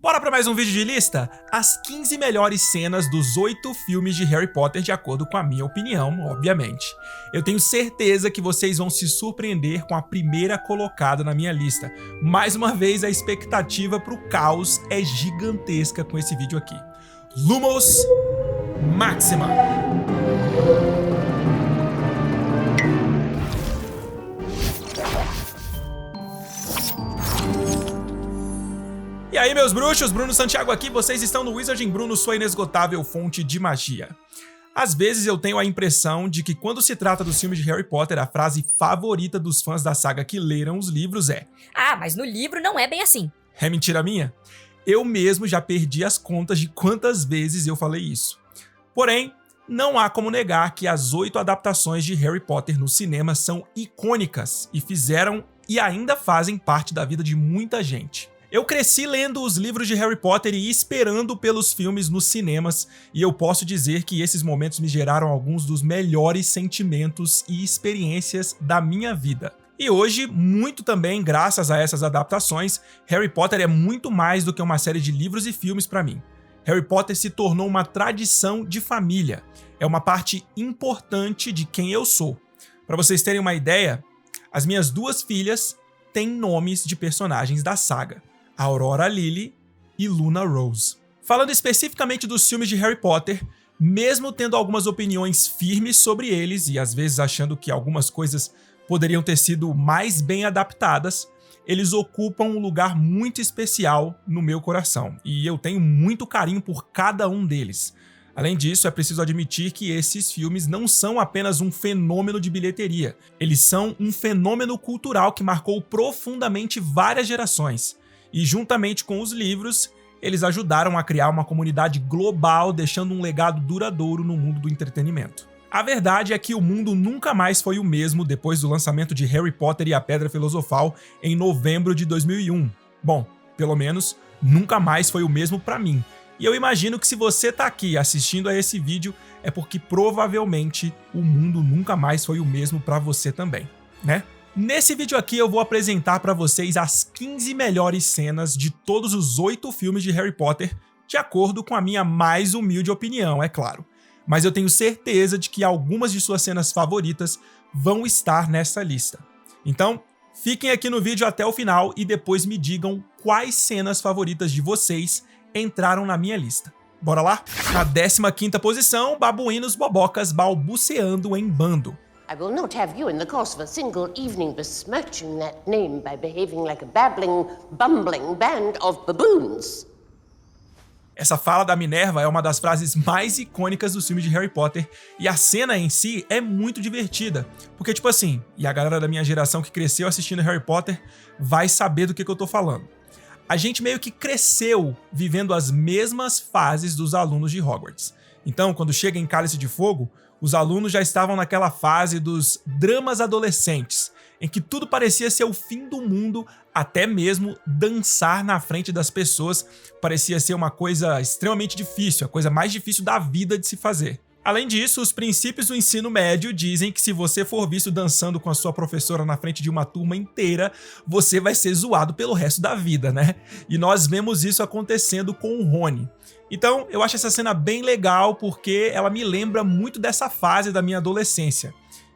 Bora para mais um vídeo de lista? As 15 melhores cenas dos 8 filmes de Harry Potter de acordo com a minha opinião, obviamente. Eu tenho certeza que vocês vão se surpreender com a primeira colocada na minha lista. Mais uma vez, a expectativa para o caos é gigantesca com esse vídeo aqui. Lumos Maxima! E aí, meus bruxos, Bruno Santiago aqui, vocês estão no Wizarding Bruno, sua inesgotável fonte de magia. Às vezes eu tenho a impressão de que quando se trata dos filmes de Harry Potter, a frase favorita dos fãs da saga que leram os livros é: "Ah, mas no livro não é bem assim." É mentira minha? Eu mesmo já perdi as contas de quantas vezes eu falei isso. Porém, não há como negar que as 8 adaptações de Harry Potter no cinema são icônicas e fizeram e ainda fazem parte da vida de muita gente. Eu cresci lendo os livros de Harry Potter e esperando pelos filmes nos cinemas, e eu posso dizer que esses momentos me geraram alguns dos melhores sentimentos e experiências da minha vida. E hoje, muito também graças a essas adaptações, Harry Potter é muito mais do que uma série de livros e filmes para mim. Harry Potter se tornou uma tradição de família. É uma parte importante de quem eu sou. Para vocês terem uma ideia, as minhas 2 filhas têm nomes de personagens da saga: Aurora Lily e Luna Rose. Falando especificamente dos filmes de Harry Potter, mesmo tendo algumas opiniões firmes sobre eles e às vezes achando que algumas coisas poderiam ter sido mais bem adaptadas, eles ocupam um lugar muito especial no meu coração e eu tenho muito carinho por cada um deles. Além disso, é preciso admitir que esses filmes não são apenas um fenômeno de bilheteria, eles são um fenômeno cultural que marcou profundamente várias gerações. E juntamente com os livros, eles ajudaram a criar uma comunidade global, deixando um legado duradouro no mundo do entretenimento. A verdade é que o mundo nunca mais foi o mesmo depois do lançamento de Harry Potter e a Pedra Filosofal em novembro de 2001. Bom, pelo menos, nunca mais foi o mesmo pra mim. E eu imagino que se você tá aqui assistindo a esse vídeo, é porque provavelmente o mundo nunca mais foi o mesmo pra você também, né? Nesse vídeo aqui eu vou apresentar para vocês as 15 melhores cenas de todos os 8 filmes de Harry Potter, de acordo com a minha mais humilde opinião, é claro. Mas eu tenho certeza de que algumas de suas cenas favoritas vão estar nessa lista. Então, fiquem aqui no vídeo até o final e depois me digam quais cenas favoritas de vocês entraram na minha lista. Bora lá? Na 15ª posição, babuínos bobocas balbuciando em bando. I will not have you in the course of a single evening besmirching that name by behaving like a babbling, bumbling band of baboons. Essa fala da Minerva é uma das frases mais icônicas dos filmes de Harry Potter e a cena em si é muito divertida, porque tipo assim, e a galera da minha geração que cresceu assistindo Harry Potter vai saber do que eu tô falando. A gente meio que cresceu vivendo as mesmas fases dos alunos de Hogwarts. Então, quando chega em Cálice de Fogo, os alunos já estavam naquela fase dos dramas adolescentes, em que tudo parecia ser o fim do mundo, até mesmo dançar na frente das pessoas parecia ser uma coisa extremamente difícil, a coisa mais difícil da vida de se fazer. Além disso, os princípios do ensino médio dizem que se você for visto dançando com a sua professora na frente de uma turma inteira, você vai ser zoado pelo resto da vida, né? E nós vemos isso acontecendo com o Rony. Então, eu acho essa cena bem legal porque ela me lembra muito dessa fase da minha adolescência.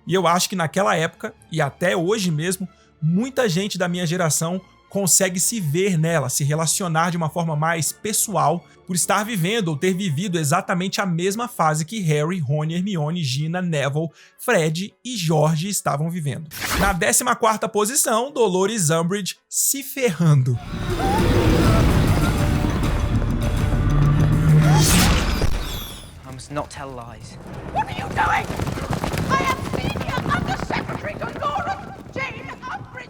E eu acho que naquela época, e até hoje mesmo, muita gente da minha geração consegue se ver nela, se relacionar de uma forma mais pessoal, por estar vivendo ou ter vivido exatamente a mesma fase que Harry, Rony, Hermione, Gina, Neville, Fred e George estavam vivendo. Na 14ª posição, Dolores Umbridge se ferrando. I must not tell lies. What are you doing? I am Senior Under-Secretary Dolores Jane Umbridge.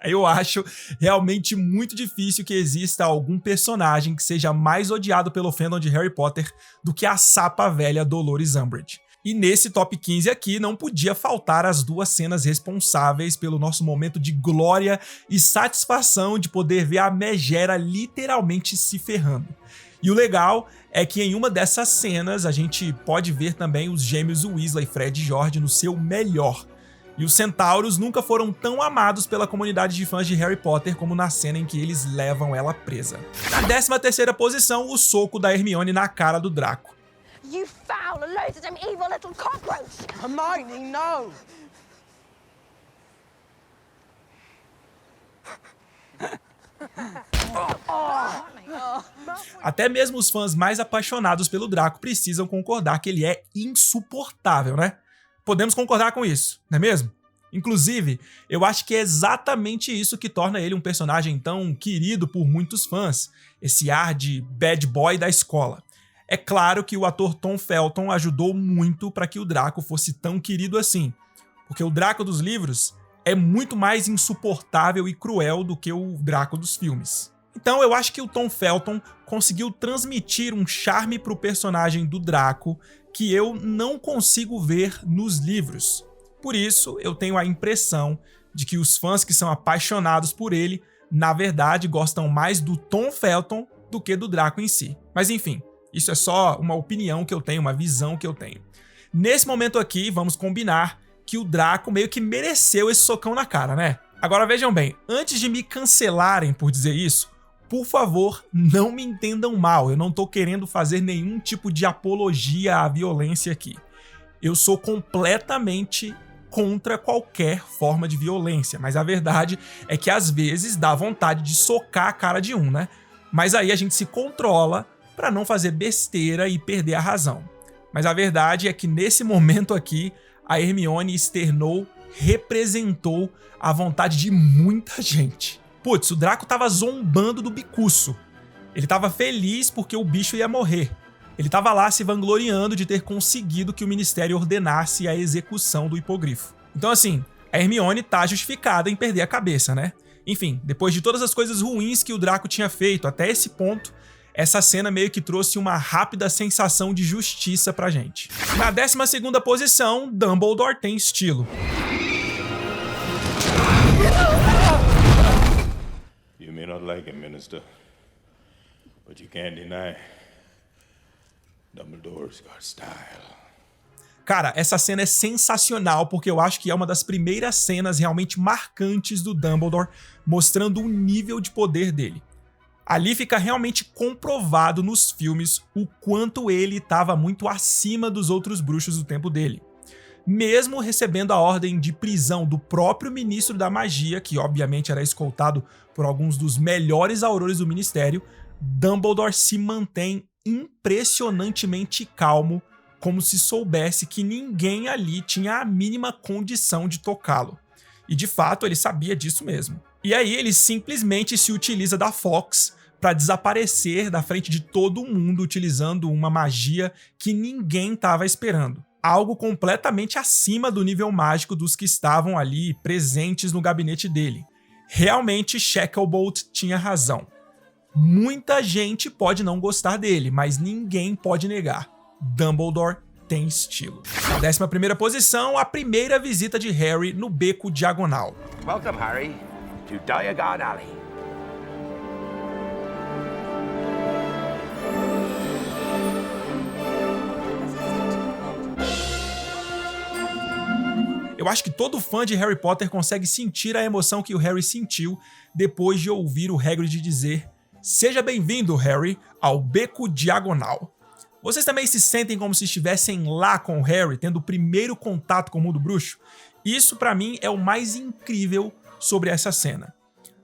Eu acho realmente muito difícil que exista algum personagem que seja mais odiado pelo fandom de Harry Potter do que a sapa velha Dolores Umbridge. E nesse top 15 aqui não podia faltar as 2 cenas responsáveis pelo nosso momento de glória e satisfação de poder ver a megera literalmente se ferrando. E o legal é que em uma dessas cenas a gente pode ver também os gêmeos Weasley, Fred e George no seu melhor. E os centauros nunca foram tão amados pela comunidade de fãs de Harry Potter como na cena em que eles levam ela presa. Na 13ª posição, o soco da Hermione na cara do Draco. You foul, loathsome, evil little cockroach! Hermione, no! Até mesmo os fãs mais apaixonados pelo Draco precisam concordar que ele é insuportável, né? Podemos concordar com isso, não é mesmo? Inclusive, eu acho que é exatamente isso que torna ele um personagem tão querido por muitos fãs, esse ar de bad boy da escola. É claro que o ator Tom Felton ajudou muito para que o Draco fosse tão querido assim, porque o Draco dos livros é muito mais insuportável e cruel do que o Draco dos filmes. Então eu acho que o Tom Felton conseguiu transmitir um charme pro personagem do Draco que eu não consigo ver nos livros. Por isso, eu tenho a impressão de que os fãs que são apaixonados por ele, na verdade, gostam mais do Tom Felton do que do Draco em si. Mas enfim, isso é só uma opinião que eu tenho, uma visão que eu tenho. Nesse momento aqui, vamos combinar que o Draco meio que mereceu esse socão na cara, né? Agora vejam bem, antes de me cancelarem por dizer isso, por favor, não me entendam mal, eu não tô querendo fazer nenhum tipo de apologia à violência aqui. Eu sou completamente contra qualquer forma de violência, mas a verdade é que às vezes dá vontade de socar a cara de um, né? Mas aí a gente se controla pra não fazer besteira e perder a razão. Mas a verdade é que nesse momento aqui, a Hermione externou, representou a vontade de muita gente. Putz, o Draco tava zombando do bicuço. Ele tava feliz porque o bicho ia morrer. Ele tava lá se vangloriando de ter conseguido que o Ministério ordenasse a execução do hipogrifo. Então assim, a Hermione tá justificada em perder a cabeça, né? Enfim, depois de todas as coisas ruins que o Draco tinha feito até esse ponto, essa cena meio que trouxe uma rápida sensação de justiça pra gente. Na 12ª posição, Dumbledore tem estilo. You may not like him, Minister, but you can't deny Dumbledore's got style. Cara, essa cena é sensacional porque eu acho que é uma das primeiras cenas realmente marcantes do Dumbledore, mostrando o nível de poder dele. Ali fica realmente comprovado nos filmes o quanto ele estava muito acima dos outros bruxos do tempo dele. Mesmo recebendo a ordem de prisão do próprio ministro da magia, que obviamente era escoltado por alguns dos melhores aurores do ministério, Dumbledore se mantém impressionantemente calmo, como se soubesse que ninguém ali tinha a mínima condição de tocá-lo. E de fato ele sabia disso mesmo. E aí ele simplesmente se utiliza da Fawkes para desaparecer da frente de todo mundo utilizando uma magia que ninguém estava esperando. Algo completamente acima do nível mágico dos que estavam ali presentes no gabinete dele. Realmente Shacklebolt tinha razão. Muita gente pode não gostar dele, mas ninguém pode negar. Dumbledore tem estilo. Na 11ª posição, a primeira visita de Harry no Beco Diagonal. Welcome, Harry, to Diagon Alley. Eu acho que todo fã de Harry Potter consegue sentir a emoção que o Harry sentiu depois de ouvir o Hagrid dizer: "Seja bem-vindo, Harry, ao Beco Diagonal." Vocês também se sentem como se estivessem lá com o Harry, tendo o primeiro contato com o mundo bruxo? Isso, pra mim, é o mais incrível sobre essa cena.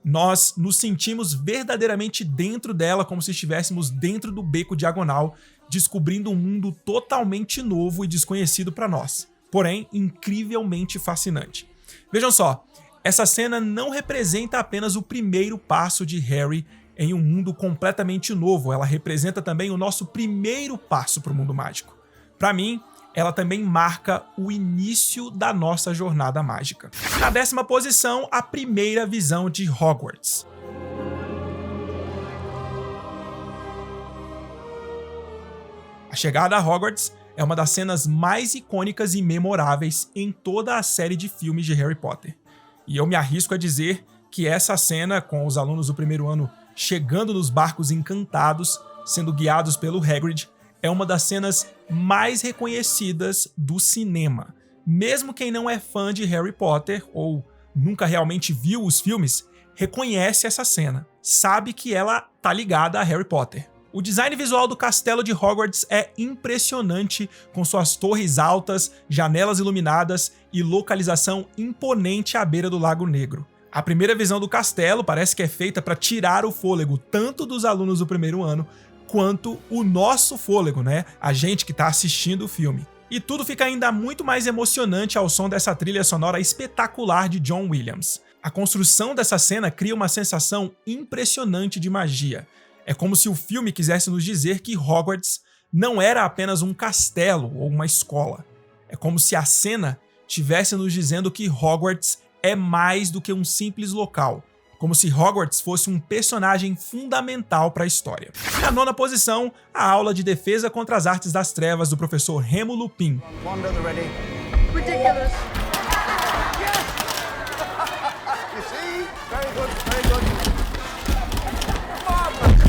Nós nos sentimos verdadeiramente dentro dela, como se estivéssemos dentro do Beco Diagonal, descobrindo um mundo totalmente novo e desconhecido pra nós. Porém, incrivelmente fascinante. Vejam só, essa cena não representa apenas o primeiro passo de Harry em um mundo completamente novo, ela representa também o nosso primeiro passo para o mundo mágico. Para mim, ela também marca o início da nossa jornada mágica. Na 10ª posição, a primeira visão de Hogwarts. A chegada a Hogwarts é uma das cenas mais icônicas e memoráveis em toda a série de filmes de Harry Potter. E eu me arrisco a dizer que essa cena, com os alunos do primeiro ano chegando nos barcos encantados, sendo guiados pelo Hagrid, é uma das cenas mais reconhecidas do cinema. mesmo quem não é fã de Harry Potter ou nunca realmente viu os filmes, reconhece essa cena, sabe que ela tá ligada a Harry Potter. O design visual do castelo de Hogwarts é impressionante, com suas torres altas, janelas iluminadas e localização imponente à beira do Lago Negro. A primeira visão do castelo parece que é feita para tirar o fôlego tanto dos alunos do primeiro ano, quanto o nosso fôlego, né? A gente que tá assistindo o filme. E tudo fica ainda muito mais emocionante ao som dessa trilha sonora espetacular de John Williams. A construção dessa cena cria uma sensação impressionante de magia. É como se o filme quisesse nos dizer que Hogwarts não era apenas um castelo ou uma escola. É como se a cena estivesse nos dizendo que Hogwarts é mais do que um simples local. Como se Hogwarts fosse um personagem fundamental para a história. Na nona posição, a aula de defesa contra as artes das trevas do professor Remo Lupin. Ridiculous. You see? Very good, very good. Marvelous.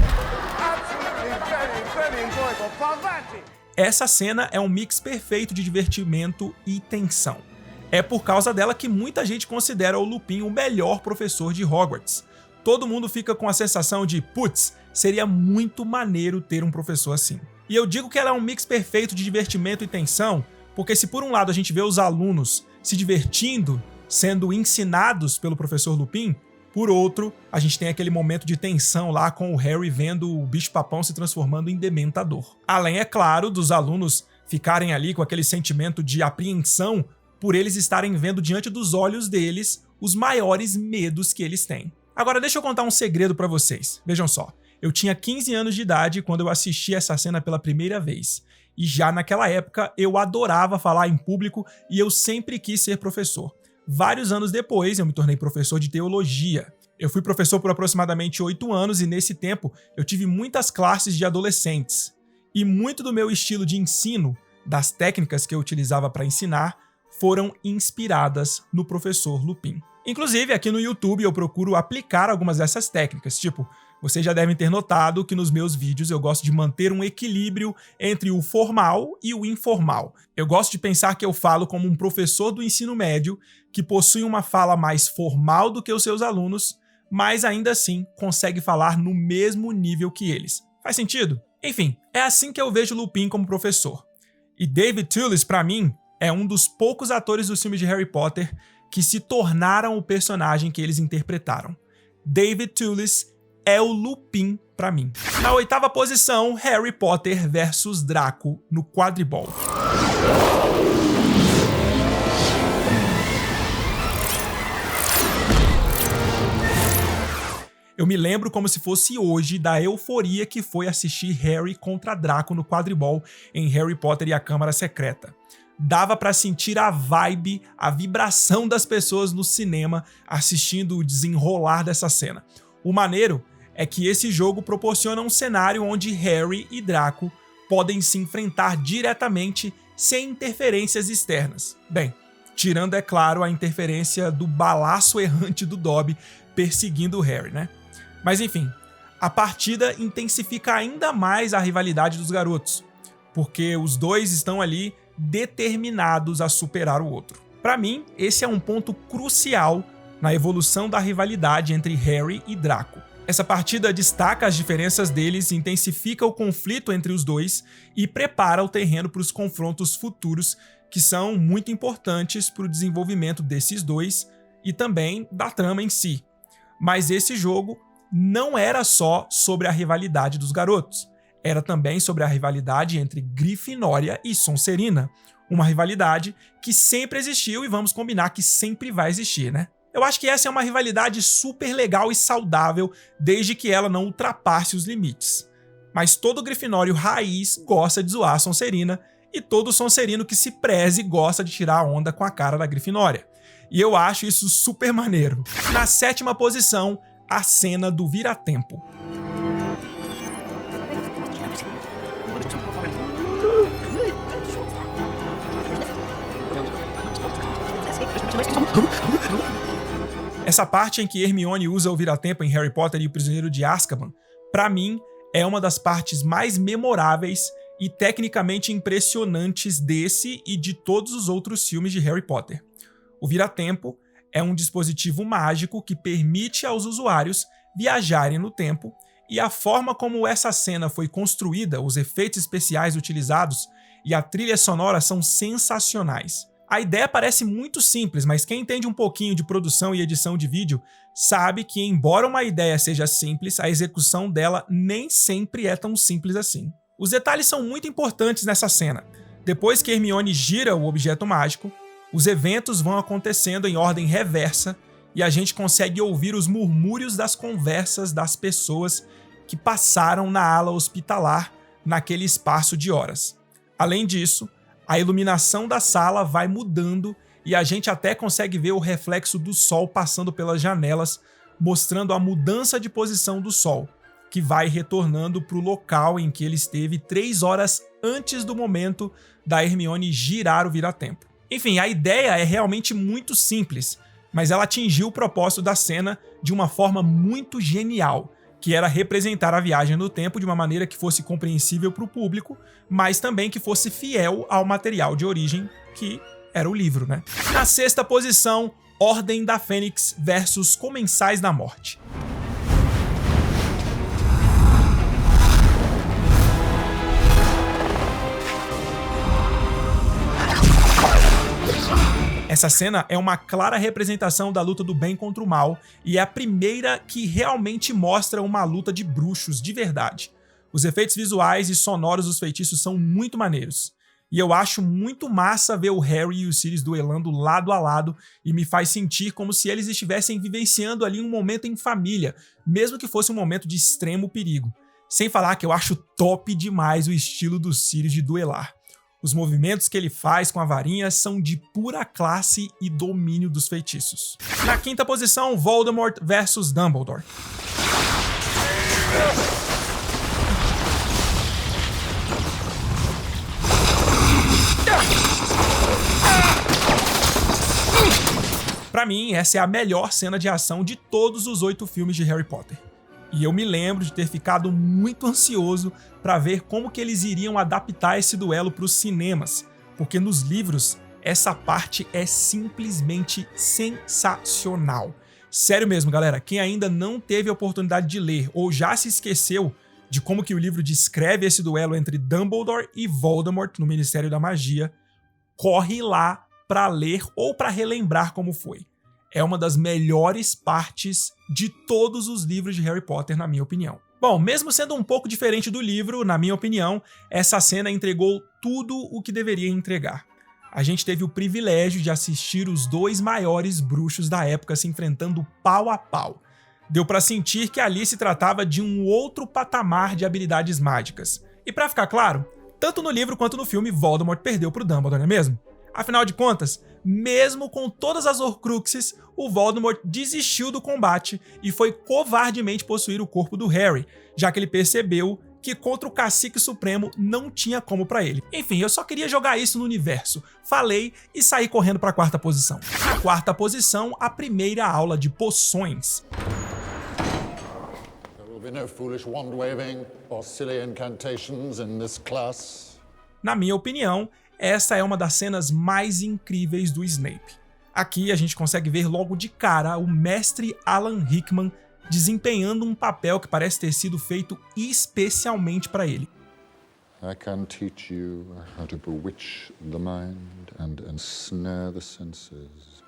Absolutely very enjoyable. Pavati. Essa cena é um mix perfeito de divertimento e tensão. É por causa dela que muita gente considera o Lupin o melhor professor de Hogwarts. Todo mundo fica com a sensação de, putz, seria muito maneiro ter um professor assim. E eu digo que ela é um mix perfeito de divertimento e tensão, porque se por um lado a gente vê os alunos se divertindo, sendo ensinados pelo professor Lupin, por outro, a gente tem aquele momento de tensão lá com o Harry vendo o bicho-papão se transformando em dementador. Além, é claro, dos alunos ficarem ali com aquele sentimento de apreensão por eles estarem vendo diante dos olhos deles os maiores medos que eles têm. Agora deixa eu contar um segredo pra vocês. Vejam só, eu tinha 15 anos de idade quando eu assisti essa cena pela primeira vez. E já naquela época eu adorava falar em público e eu sempre quis ser professor. Vários anos depois eu me tornei professor de teologia. Eu fui professor por aproximadamente 8 anos e nesse tempo eu tive muitas classes de adolescentes. E muito do meu estilo de ensino, das técnicas que eu utilizava para ensinar, foram inspiradas no professor Lupin. Inclusive, aqui no YouTube eu procuro aplicar algumas dessas técnicas, tipo, vocês já devem ter notado que nos meus vídeos eu gosto de manter um equilíbrio entre o formal e o informal. Eu gosto de pensar que eu falo como um professor do ensino médio que possui uma fala mais formal do que os seus alunos, mas ainda assim consegue falar no mesmo nível que eles. Faz sentido? Enfim, é assim que eu vejo Lupin como professor. E David Thewlis, pra mim, é um dos poucos atores dos filmes de Harry Potter que se tornaram o personagem que eles interpretaram. David Thewlis é o Lupin pra mim. Na oitava posição, Harry Potter versus Draco no quadribol. Eu me lembro como se fosse hoje da euforia que foi assistir Harry contra Draco no quadribol em Harry Potter e a Câmara Secreta. Dava pra sentir a vibe, a vibração das pessoas no cinema assistindo o desenrolar dessa cena. O maneiro é que esse jogo proporciona um cenário onde Harry e Draco podem se enfrentar diretamente sem interferências externas. Bem, tirando, é claro, a interferência do balaço errante do Dobby perseguindo o Harry, né? Mas enfim, a partida intensifica ainda mais a rivalidade dos garotos, porque os dois estão ali determinados a superar o outro. Para mim, esse é um ponto crucial na evolução da rivalidade entre Harry e Draco. Essa partida destaca as diferenças deles, intensifica o conflito entre os dois e prepara o terreno para os confrontos futuros que são muito importantes para o desenvolvimento desses dois e também da trama em si. Mas esse jogo não era só sobre a rivalidade dos garotos. Era também sobre a rivalidade entre Grifinória e Sonserina. Uma rivalidade que sempre existiu e vamos combinar que sempre vai existir, né? Eu acho que essa é uma rivalidade super legal e saudável, desde que ela não ultrapasse os limites. Mas todo Grifinório raiz gosta de zoar a Sonserina, e todo Sonserino que se preze gosta de tirar a onda com a cara da Grifinória. E eu acho isso super maneiro. Na sétima posição, a cena do vira-tempo. Essa parte em que Hermione usa o vira-tempo em Harry Potter e o Prisioneiro de Azkaban, pra mim, é uma das partes mais memoráveis e tecnicamente impressionantes desse e de todos os outros filmes de Harry Potter. O Vira-Tempo é um dispositivo mágico que permite aos usuários viajarem no tempo, e a forma como essa cena foi construída, os efeitos especiais utilizados e a trilha sonora são sensacionais. A ideia parece muito simples, mas quem entende um pouquinho de produção e edição de vídeo sabe que, embora uma ideia seja simples, a execução dela nem sempre é tão simples assim. Os detalhes são muito importantes nessa cena. Depois que Hermione gira o objeto mágico, os eventos vão acontecendo em ordem reversa e a gente consegue ouvir os murmúrios das conversas das pessoas que passaram na ala hospitalar naquele espaço de horas. Além disso, a iluminação da sala vai mudando e a gente até consegue ver o reflexo do sol passando pelas janelas, mostrando a mudança de posição do sol, que vai retornando para o local em que ele esteve 3 horas antes do momento da Hermione girar o Vira-Tempo. Enfim, a ideia é realmente muito simples, mas ela atingiu o propósito da cena de uma forma muito genial, que era representar a viagem no tempo de uma maneira que fosse compreensível para o público, mas também que fosse fiel ao material de origem, que era o livro, né? Na 6ª posição, Ordem da Fênix versus Comensais da Morte. Essa cena é uma clara representação da luta do bem contra o mal e é a primeira que realmente mostra uma luta de bruxos de verdade. Os efeitos visuais e sonoros dos feitiços são muito maneiros. E eu acho muito massa ver o Harry e o Sirius duelando lado a lado e me faz sentir como se eles estivessem vivenciando ali um momento em família, mesmo que fosse um momento de extremo perigo. Sem falar que eu acho top demais o estilo do Sirius de duelar. Os movimentos que ele faz com a varinha são de pura classe e domínio dos feitiços. Na 5ª posição, Voldemort versus Dumbledore. Pra mim, essa é a melhor cena de ação de todos os 8 filmes de Harry Potter. E eu me lembro de ter ficado muito ansioso para ver como que eles iriam adaptar esse duelo para os cinemas, porque nos livros essa parte é simplesmente sensacional. Sério mesmo, galera, quem ainda não teve a oportunidade de ler ou já se esqueceu de como que o livro descreve esse duelo entre Dumbledore e Voldemort no Ministério da Magia, corre lá para ler ou para relembrar como foi. É uma das melhores partes de todos os livros de Harry Potter, na minha opinião. Bom, mesmo sendo um pouco diferente do livro, na minha opinião, essa cena entregou tudo o que deveria entregar. A gente teve o privilégio de assistir os 2 maiores bruxos da época se enfrentando pau a pau. Deu pra sentir que ali se tratava de um outro patamar de habilidades mágicas. E pra ficar claro, tanto no livro quanto no filme, Voldemort perdeu pro Dumbledore, não é mesmo? Afinal de contas, mesmo com todas as Horcruxes, o Voldemort desistiu do combate e foi covardemente possuir o corpo do Harry, já que ele percebeu que contra o Cacique Supremo não tinha como pra ele. Enfim, eu só queria jogar isso no universo. Falei e saí correndo pra 4ª posição. Na 4ª posição, a primeira aula de poções. There will be no foolish wand-waving or silly incantations in this class. Na minha opinião, essa é uma das cenas mais incríveis do Snape. Aqui a gente consegue ver logo de cara o mestre Alan Rickman desempenhando um papel que parece ter sido feito especialmente para ele. I can teach you how to bewitch the mind and ensnare the senses.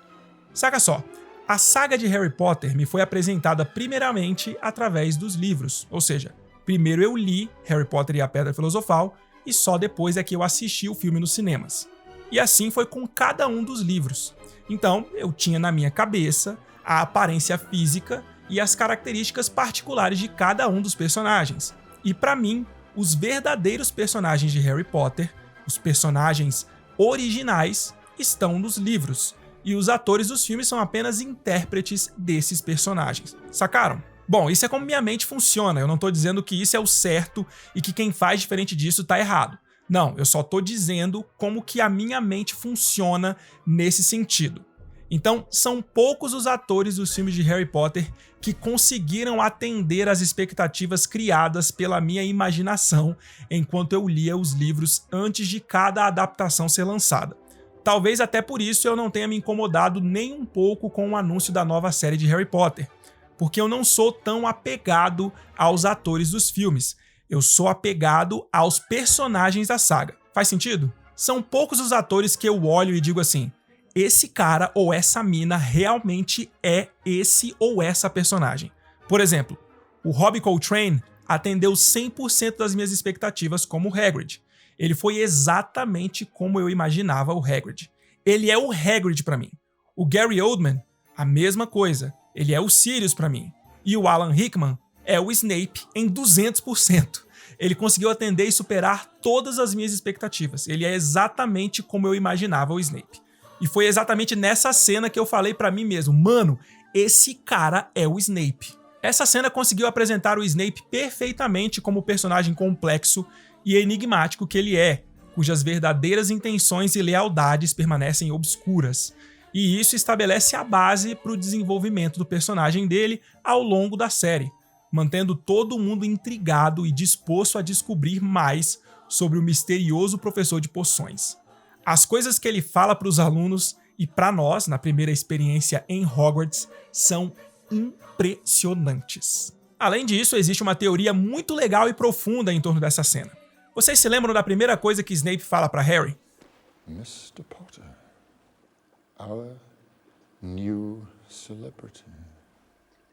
Saca só, a saga de Harry Potter me foi apresentada primeiramente através dos livros, ou seja, primeiro eu li Harry Potter e a Pedra Filosofal e só depois é que eu assisti o filme nos cinemas. E assim foi com cada um dos livros. Então, eu tinha na minha cabeça a aparência física e as características particulares de cada um dos personagens. E para mim, os verdadeiros personagens de Harry Potter, os personagens originais, estão nos livros. E os atores dos filmes são apenas intérpretes desses personagens. Sacaram? Bom, isso é como minha mente funciona. Eu não tô dizendo que isso é o certo e que quem faz diferente disso tá errado. Não, eu só tô dizendo como que a minha mente funciona nesse sentido. Então, são poucos os atores dos filmes de Harry Potter que conseguiram atender às expectativas criadas pela minha imaginação enquanto eu lia os livros antes de cada adaptação ser lançada. Talvez até por isso eu não tenha me incomodado nem um pouco com o anúncio da nova série de Harry Potter, porque eu não sou tão apegado aos atores dos filmes, eu sou apegado aos personagens da saga. Faz sentido? São poucos os atores que eu olho e digo assim, esse cara ou essa mina realmente é esse ou essa personagem. Por exemplo, o Robbie Coltrane atendeu 100% das minhas expectativas como Hagrid. Ele foi exatamente como eu imaginava o Hagrid. Ele é o Hagrid pra mim. O Gary Oldman, a mesma coisa. Ele é o Sirius pra mim. E o Alan Rickman é o Snape em 200%. Ele conseguiu atender e superar todas as minhas expectativas. Ele é exatamente como eu imaginava o Snape. E foi exatamente nessa cena que eu falei pra mim mesmo, mano, esse cara é o Snape. Essa cena conseguiu apresentar o Snape perfeitamente como o personagem complexo e enigmático que ele é, cujas verdadeiras intenções e lealdades permanecem obscuras. E isso estabelece a base para o desenvolvimento do personagem dele ao longo da série, mantendo todo mundo intrigado e disposto a descobrir mais sobre o misterioso professor de poções. As coisas que ele fala para os alunos e para nós, na primeira experiência em Hogwarts, são impressionantes. Além disso, existe uma teoria muito legal e profunda em torno dessa cena. Vocês se lembram da primeira coisa que Snape fala para Harry? Mr. Potter, our new celebrity.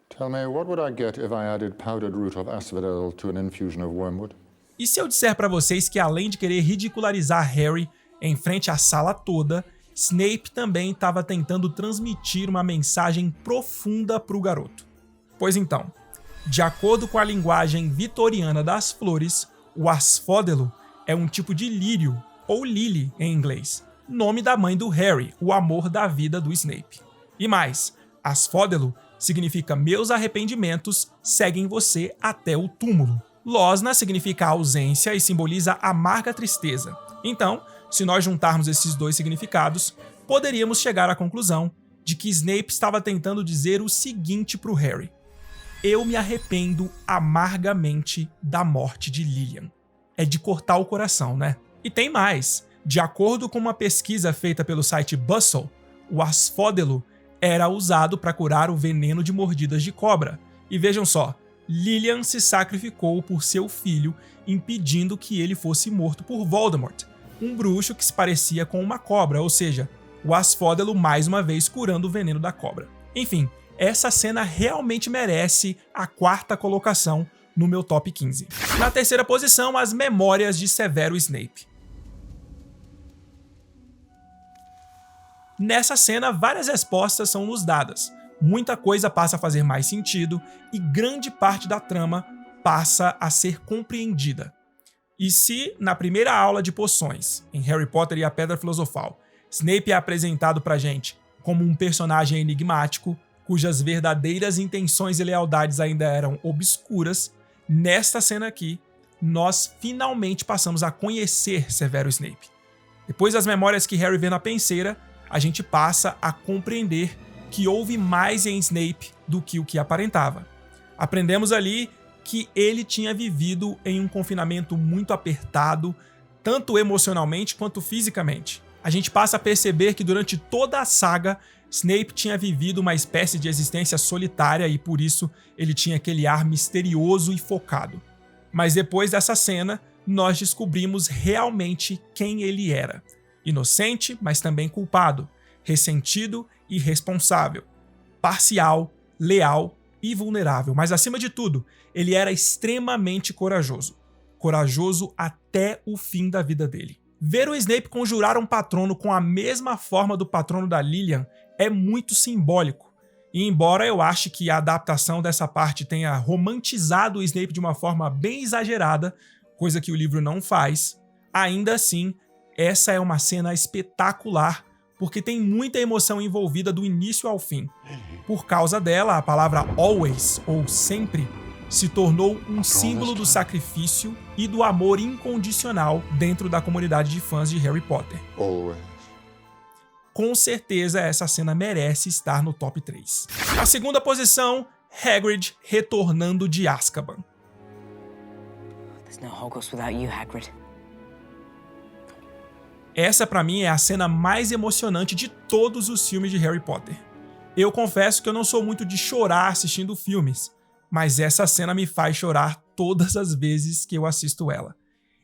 Tell me, what would I get if I added powdered root of asphodel to an infusion of wormwood? E se eu disser para vocês que além de querer ridicularizar Harry em frente à sala toda, Snape também estava tentando transmitir uma mensagem profunda para o garoto? Pois então, de acordo com a linguagem vitoriana das flores, o asfódelo é um tipo de lírio, ou lily em inglês, nome da mãe do Harry, o amor da vida do Snape. E mais, asfódelo significa meus arrependimentos seguem você até o túmulo. Losna significa ausência e simboliza amarga tristeza. Então, se nós juntarmos esses dois significados, poderíamos chegar à conclusão de que Snape estava tentando dizer o seguinte para o Harry: eu me arrependo amargamente da morte de Lilian. É de cortar o coração, né? E tem mais. De acordo com uma pesquisa feita pelo site Bustle, o asfódelo era usado para curar o veneno de mordidas de cobra. E vejam só, Lilian se sacrificou por seu filho, impedindo que ele fosse morto por Voldemort, um bruxo que se parecia com uma cobra, ou seja, o asfódelo mais uma vez curando o veneno da cobra. Enfim, essa cena realmente merece a 4ª colocação no meu top 15. Na 3ª posição, as memórias de Severo Snape. Nessa cena, várias respostas são nos dadas, muita coisa passa a fazer mais sentido e grande parte da trama passa a ser compreendida. E se, na primeira aula de poções, em Harry Potter e a Pedra Filosofal, Snape é apresentado pra gente como um personagem enigmático, cujas verdadeiras intenções e lealdades ainda eram obscuras, nesta cena aqui, nós finalmente passamos a conhecer Severo Snape. Depois das memórias que Harry vê na penseira, a gente passa a compreender que houve mais em Snape do que o que aparentava. Aprendemos ali que ele tinha vivido em um confinamento muito apertado, tanto emocionalmente quanto fisicamente. A gente passa a perceber que durante toda a saga, Snape tinha vivido uma espécie de existência solitária e por isso ele tinha aquele ar misterioso e focado. Mas depois dessa cena, nós descobrimos realmente quem ele era. Inocente, mas também culpado, ressentido e responsável, parcial, leal e vulnerável, mas acima de tudo, ele era extremamente corajoso. Corajoso até o fim da vida dele. Ver o Snape conjurar um patrono com a mesma forma do patrono da Lilian é muito simbólico. E embora eu ache que a adaptação dessa parte tenha romantizado o Snape de uma forma bem exagerada, coisa que o livro não faz, ainda assim, essa é uma cena espetacular, porque tem muita emoção envolvida do início ao fim. Por causa dela, a palavra always, ou sempre, se tornou um símbolo do sacrifício e do amor incondicional dentro da comunidade de fãs de Harry Potter. Always. com certeza essa cena merece estar no top 3. A segunda posição, Hagrid retornando de Azkaban. There's no Hogwarts without you, Hagrid. Essa pra mim é a cena mais emocionante de todos os filmes de Harry Potter. Eu confesso que eu não sou muito de chorar assistindo filmes, mas essa cena me faz chorar todas as vezes que eu assisto ela.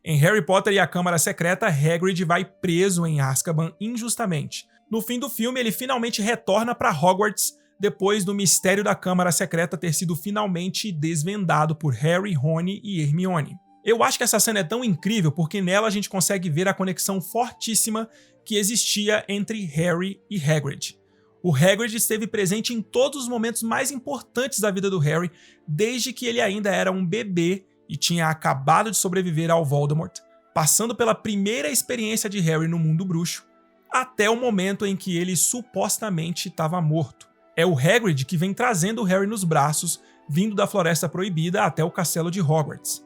Em Harry Potter e a Câmara Secreta, Hagrid vai preso em Azkaban injustamente. No fim do filme, ele finalmente retorna para Hogwarts depois do mistério da Câmara Secreta ter sido finalmente desvendado por Harry, Rony e Hermione. Eu acho que essa cena é tão incrível porque nela a gente consegue ver a conexão fortíssima que existia entre Harry e Hagrid. O Hagrid esteve presente em todos os momentos mais importantes da vida do Harry, desde que ele ainda era um bebê e tinha acabado de sobreviver ao Voldemort, passando pela primeira experiência de Harry no mundo bruxo, até o momento em que ele supostamente estava morto. É o Hagrid que vem trazendo o Harry nos braços, vindo da Floresta Proibida até o castelo de Hogwarts.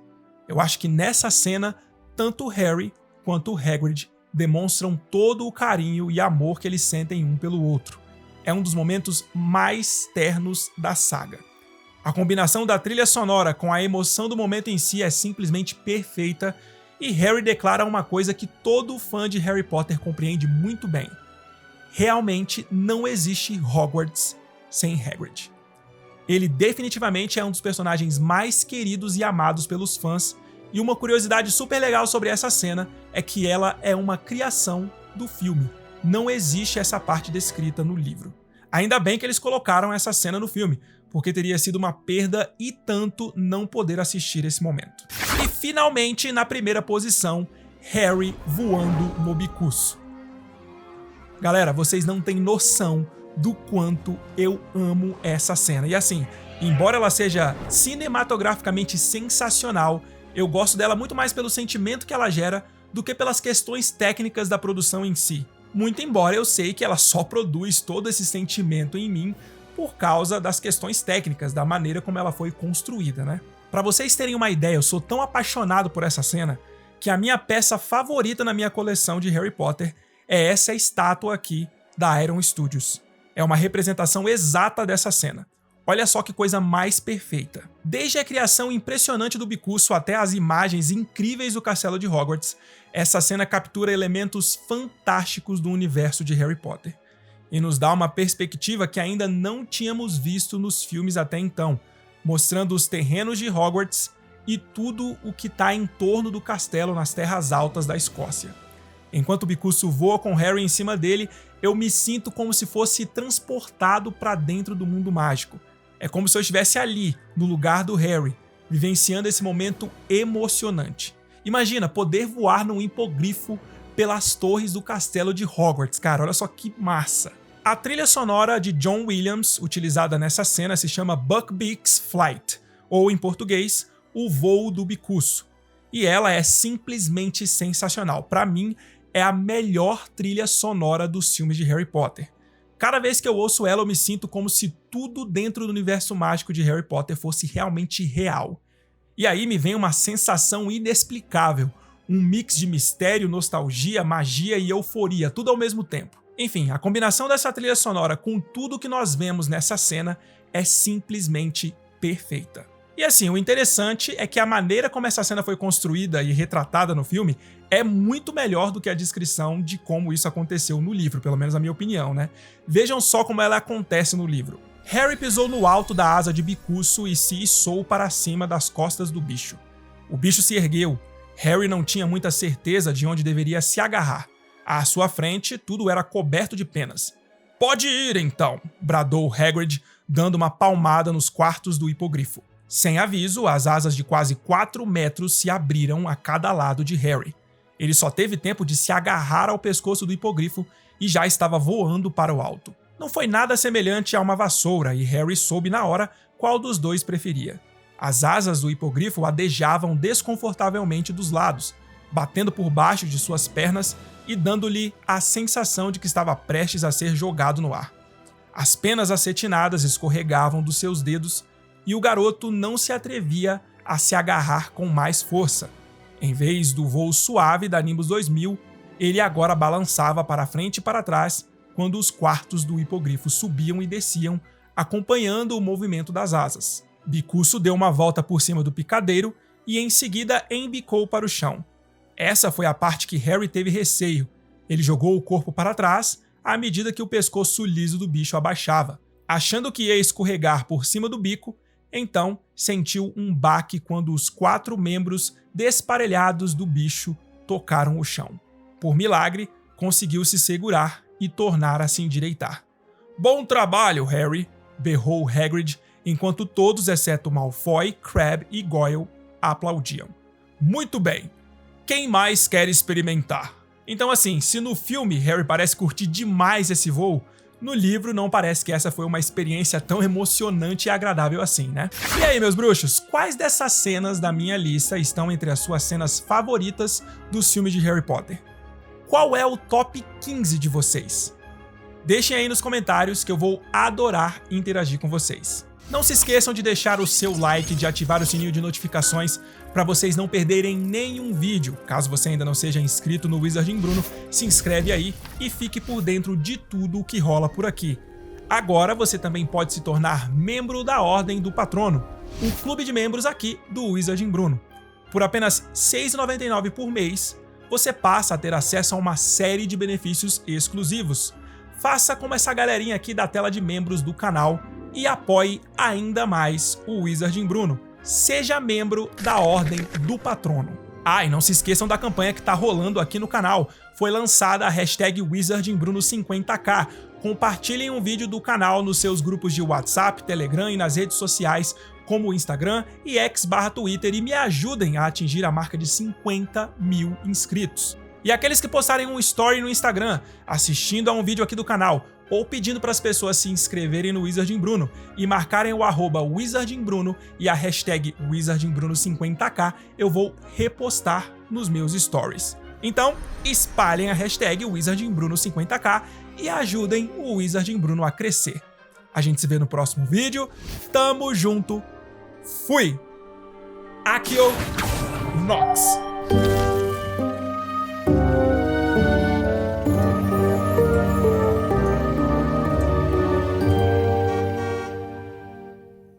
Eu acho que nessa cena, tanto o Harry quanto o Hagrid demonstram todo o carinho e amor que eles sentem um pelo outro. É um dos momentos mais ternos da saga. A combinação da trilha sonora com a emoção do momento em si é simplesmente perfeita e Harry declara uma coisa que todo fã de Harry Potter compreende muito bem. Realmente não existe Hogwarts sem Hagrid. Ele definitivamente é um dos personagens mais queridos e amados pelos fãs, e uma curiosidade super legal sobre essa cena é que ela é uma criação do filme. Não existe essa parte descrita no livro. Ainda bem que eles colocaram essa cena no filme, porque teria sido uma perda e tanto não poder assistir esse momento. E finalmente, na primeira posição, Harry voando no bicuço. Galera, vocês não têm noção do quanto eu amo essa cena. E assim, embora ela seja cinematograficamente sensacional, eu gosto dela muito mais pelo sentimento que ela gera do que pelas questões técnicas da produção em si. Muito embora eu sei que ela só produz todo esse sentimento em mim por causa das questões técnicas, da maneira como ela foi construída, né? Pra vocês terem uma ideia, eu sou tão apaixonado por essa cena que a minha peça favorita na minha coleção de Harry Potter é essa estátua aqui da Iron Studios. É uma representação exata dessa cena. Olha só que coisa mais perfeita. Desde a criação impressionante do bicuço até as imagens incríveis do castelo de Hogwarts, essa cena captura elementos fantásticos do universo de Harry Potter e nos dá uma perspectiva que ainda não tínhamos visto nos filmes até então, mostrando os terrenos de Hogwarts e tudo o que está em torno do castelo nas terras altas da Escócia. Enquanto o bicuço voa com Harry em cima dele, eu me sinto como se fosse transportado para dentro do mundo mágico. É como se eu estivesse ali, no lugar do Harry, vivenciando esse momento emocionante. Imagina poder voar num hipogrifo pelas torres do castelo de Hogwarts, cara, olha só que massa. A trilha sonora de John Williams, utilizada nessa cena, se chama Buckbeak's Flight, ou em português, O Voo do Bicuço. E ela é simplesmente sensacional. Para mim, é a melhor trilha sonora dos filmes de Harry Potter. Cada vez que eu ouço ela, eu me sinto como se tudo dentro do universo mágico de Harry Potter fosse realmente real. E aí me vem uma sensação inexplicável, um mix de mistério, nostalgia, magia e euforia, tudo ao mesmo tempo. Enfim, a combinação dessa trilha sonora com tudo que nós vemos nessa cena é simplesmente perfeita. E assim, o interessante é que a maneira como essa cena foi construída e retratada no filme é muito melhor do que a descrição de como isso aconteceu no livro, pelo menos na minha opinião, né? Vejam só como ela acontece no livro. Harry pisou no alto da asa de bicuço e se içou para cima das costas do bicho. O bicho se ergueu. Harry não tinha muita certeza de onde deveria se agarrar. À sua frente, tudo era coberto de penas. "Pode ir, então!" bradou Hagrid, dando uma palmada nos quartos do hipogrifo. Sem aviso, as asas de quase 4 metros se abriram a cada lado de Harry. Ele só teve tempo de se agarrar ao pescoço do hipogrifo e já estava voando para o alto. Não foi nada semelhante a uma vassoura e Harry soube na hora qual dos dois preferia. As asas do hipogrifo adejavam desconfortavelmente dos lados, batendo por baixo de suas pernas e dando-lhe a sensação de que estava prestes a ser jogado no ar. As penas acetinadas escorregavam dos seus dedos e o garoto não se atrevia a se agarrar com mais força. Em vez do voo suave da Nimbus 2000, ele agora balançava para frente e para trás, quando os quartos do hipogrifo subiam e desciam, acompanhando o movimento das asas. Bicuço deu uma volta por cima do picadeiro e em seguida embicou para o chão. Essa foi a parte que Harry teve receio. Ele jogou o corpo para trás à medida que o pescoço liso do bicho abaixava. Achando que ia escorregar por cima do bico, então sentiu um baque quando os 4 membros desparelhados do bicho tocaram o chão. Por milagre, conseguiu se segurar e tornar a se endireitar. "Bom trabalho, Harry!" berrou Hagrid, enquanto todos, exceto Malfoy, Crabbe e Goyle, aplaudiam. "Muito bem! Quem mais quer experimentar?" Então assim, se no filme Harry parece curtir demais esse voo, no livro não parece que essa foi uma experiência tão emocionante e agradável assim, né? E aí, meus bruxos, quais dessas cenas da minha lista estão entre as suas cenas favoritas dos filmes de Harry Potter? Qual é o top 15 de vocês? Deixem aí nos comentários que eu vou adorar interagir com vocês. Não se esqueçam de deixar o seu like e de ativar o sininho de notificações para vocês não perderem nenhum vídeo. Caso você ainda não seja inscrito no Wizarding Bruno, se inscreve aí e fique por dentro de tudo o que rola por aqui. Agora você também pode se tornar membro da Ordem do Patrono, um clube de membros aqui do Wizarding Bruno. Por apenas R$ 6,99 por mês, você passa a ter acesso a uma série de benefícios exclusivos. Faça como essa galerinha aqui da tela de membros do canal e apoie ainda mais o Wizarding Bruno. Seja membro da Ordem do Patrono. Ah, e não se esqueçam da campanha que tá rolando aqui no canal. Foi lançada a hashtag WizardingBruno50k. Compartilhem um vídeo do canal nos seus grupos de WhatsApp, Telegram e nas redes sociais como o Instagram e X/Twitter e me ajudem a atingir a marca de 50 mil inscritos. E aqueles que postarem um story no Instagram, assistindo a um vídeo aqui do canal, ou pedindo para as pessoas se inscreverem no Wizarding Bruno e marcarem o @WizardingBruno e a hashtag WizardingBruno50k, eu vou repostar nos meus stories. Então, espalhem a hashtag WizardingBruno50k e ajudem o Wizarding Bruno a crescer. A gente se vê no próximo vídeo. Tamo junto. Fui! Accio Nox!